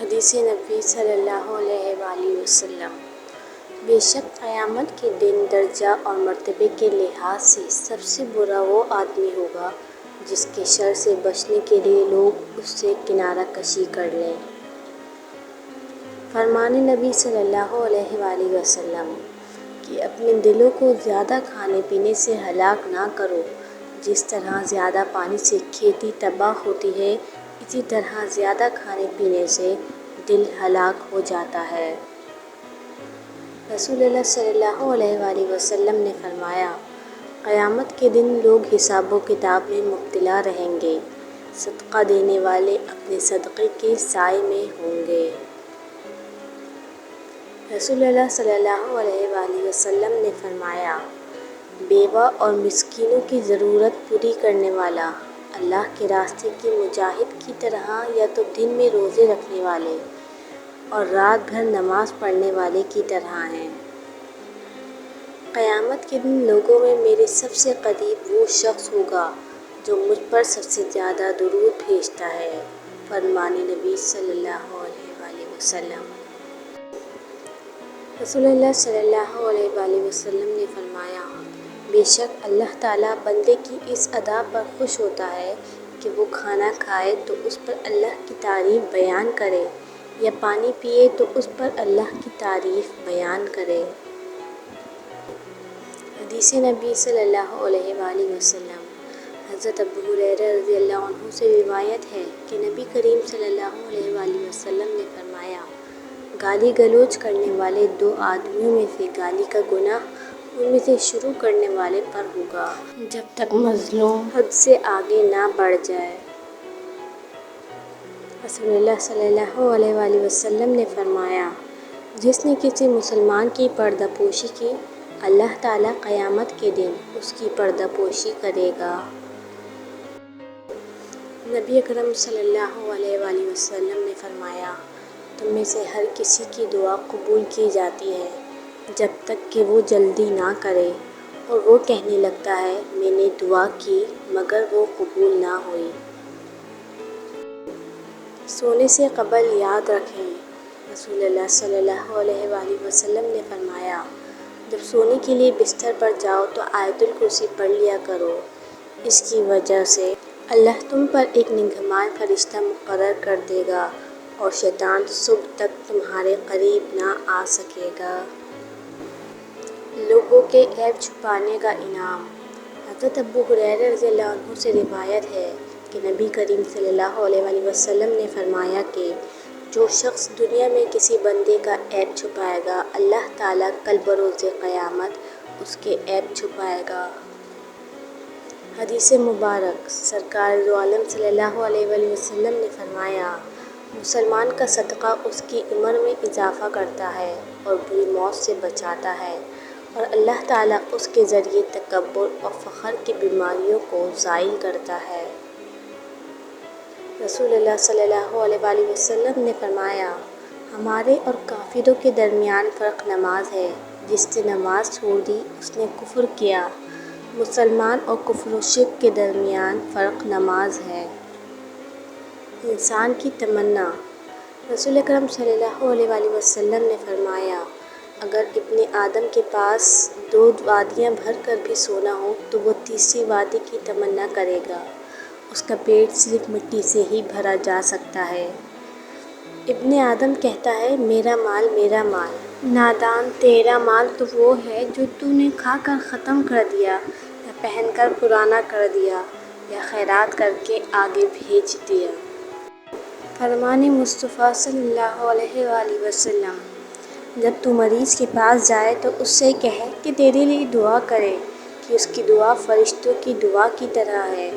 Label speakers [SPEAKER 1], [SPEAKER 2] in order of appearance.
[SPEAKER 1] حدیث نبی صلی اللہ علیہ وآلہ وسلم۔ بے شک قیامت کے دن درجہ اور مرتبے کے لحاظ سے سب سے برا وہ آدمی ہوگا جس کے شر سے بچنے کے لیے لوگ اس سے کنارہ کشی کر لیں۔ فرمان نبی صلی اللہ علیہ وآلہ وسلم کہ اپنے دلوں کو زیادہ کھانے پینے سے ہلاک نہ کرو۔ جس طرح زیادہ پانی سے کھیتی تباہ ہوتی ہے، اسی طرح زیادہ کھانے پینے سے دل ہلاک ہو جاتا ہے۔ رسول اللہ صلی اللہ علیہ وآلہ وسلم نے فرمایا، قیامت کے دن لوگ حساب و کتاب میں مبتلا رہیں گے، صدقہ دینے والے اپنے صدقے کے سائے میں ہوں گے۔ رسول اللہ صلی اللہ علیہ وآلہ وسلم نے فرمایا، بیوہ اور مسکینوں کی ضرورت پوری کرنے والا اللہ کے راستے کے مجاہد کی طرح یا تو دن میں روزے رکھنے والے اور رات بھر نماز پڑھنے والے کی طرح ہیں۔ قیامت کے دن لوگوں میں میرے سب سے قریب وہ شخص ہوگا جو مجھ پر سب سے زیادہ درود بھیجتا ہے۔ فرمان نبی صلی اللہ علیہ وآلہ وسلم۔ رسول اللہ صلی اللہ علیہ وآلہ وسلم نے فرمایا، بے شک اللہ تعالیٰ بندے کی اس ادا پر خوش ہوتا ہے کہ وہ کھانا کھائے تو اس پر اللہ کی تعریف بیان کرے، یا پانی پیے تو اس پر اللہ کی تعریف بیان کرے۔ حدیث نبی صلی اللہ علیہ وآلہ وسلم۔ حضرت ابو ہریرہ رضی اللہ عنہ سے روایت ہے کہ نبی کریم صلی اللہ علیہ وآلہ وسلم نے فرمایا، گالی گلوچ کرنے والے دو آدمیوں میں سے گالی کا گناہ ان میں سے شروع کرنے والے پر ہوگا جب تک مظلوم حد سے آگے نہ بڑھ جائے۔ رسول اللہ صلی اللہ علیہ وآلہ وسلم نے فرمایا، جس نے کسی مسلمان کی پردہ پوشی کی، اللہ تعالیٰ قیامت کے دن اس کی پردہ پوشی کرے گا۔ نبی اکرم صلی اللہ علیہ وآلہ وسلم نے فرمایا، تم میں سے ہر کسی کی دعا قبول کی جاتی ہے جب تک کہ وہ جلدی نہ کرے اور وہ کہنے لگتا ہے میں نے دعا کی مگر وہ قبول نہ ہوئی۔ سونے سے قبل یاد رکھیں، رسول اللہ صلی اللہ علیہ وآلہ وسلم نے فرمایا، جب سونے کے لیے بستر پر جاؤ تو آیت الکرسی پڑھ لیا کرو، اس کی وجہ سے اللہ تم پر ایک نگہبان فرشتہ مقرر کر دے گا اور شیطان صبح تک تمہارے قریب نہ آ سکے گا۔ لوگوں کے عیب چھپانے کا انعام۔ حضرت ابو ہریرہ رضی اللہ عنہ سے روایت ہے کہ نبی کریم صلی اللہ علیہ وآلہ وسلم نے فرمایا کہ جو شخص دنیا میں کسی بندے کا عیب چھپائے گا، اللہ تعالیٰ کل بروز قیامت اس کے عیب چھپائے گا۔ حدیث مبارک۔ سرکار دو عالم صلی اللہ علیہ وآلہ وسلم نے فرمایا، مسلمان کا صدقہ اس کی عمر میں اضافہ کرتا ہے اور بری موت سے بچاتا ہے، اور اللہ تعالیٰ اس کے ذریعے تکبر اور فخر کی بیماریوں کو زائل کرتا ہے۔ رسول اللہ صلی اللہ علیہ وآلہ وسلم نے فرمایا، ہمارے اور کافروں کے درمیان فرق نماز ہے، جس نے نماز چھوڑ دی اس نے کفر کیا۔ مسلمان اور کفر و شرک کے درمیان فرق نماز ہے۔ انسان کی تمنا۔ رسول اکرم صلی اللہ علیہ وآلہ وسلم نے فرمایا، اگر ابن آدم کے پاس 2 وادیاں بھر کر بھی سونا ہو تو وہ تیسری وادی کی تمنا کرے گا، اس کا پیٹ صرف مٹی سے ہی بھرا جا سکتا ہے۔ ابن آدم کہتا ہے میرا مال میرا مال۔ نادان، تیرا مال تو وہ ہے جو تو نے کھا کر ختم کر دیا، یا پہن کر پرانا کر دیا، یا خیرات کر کے آگے بھیج دیا۔ فرمان مصطفیٰ صلی اللہ علیہ وآلہ وسلم، جب تو مریض کے پاس جائے تو اس سے کہے کہ تیرے لیے دعا کرے کہ اس کی دعا فرشتوں کی دعا کی طرح ہے۔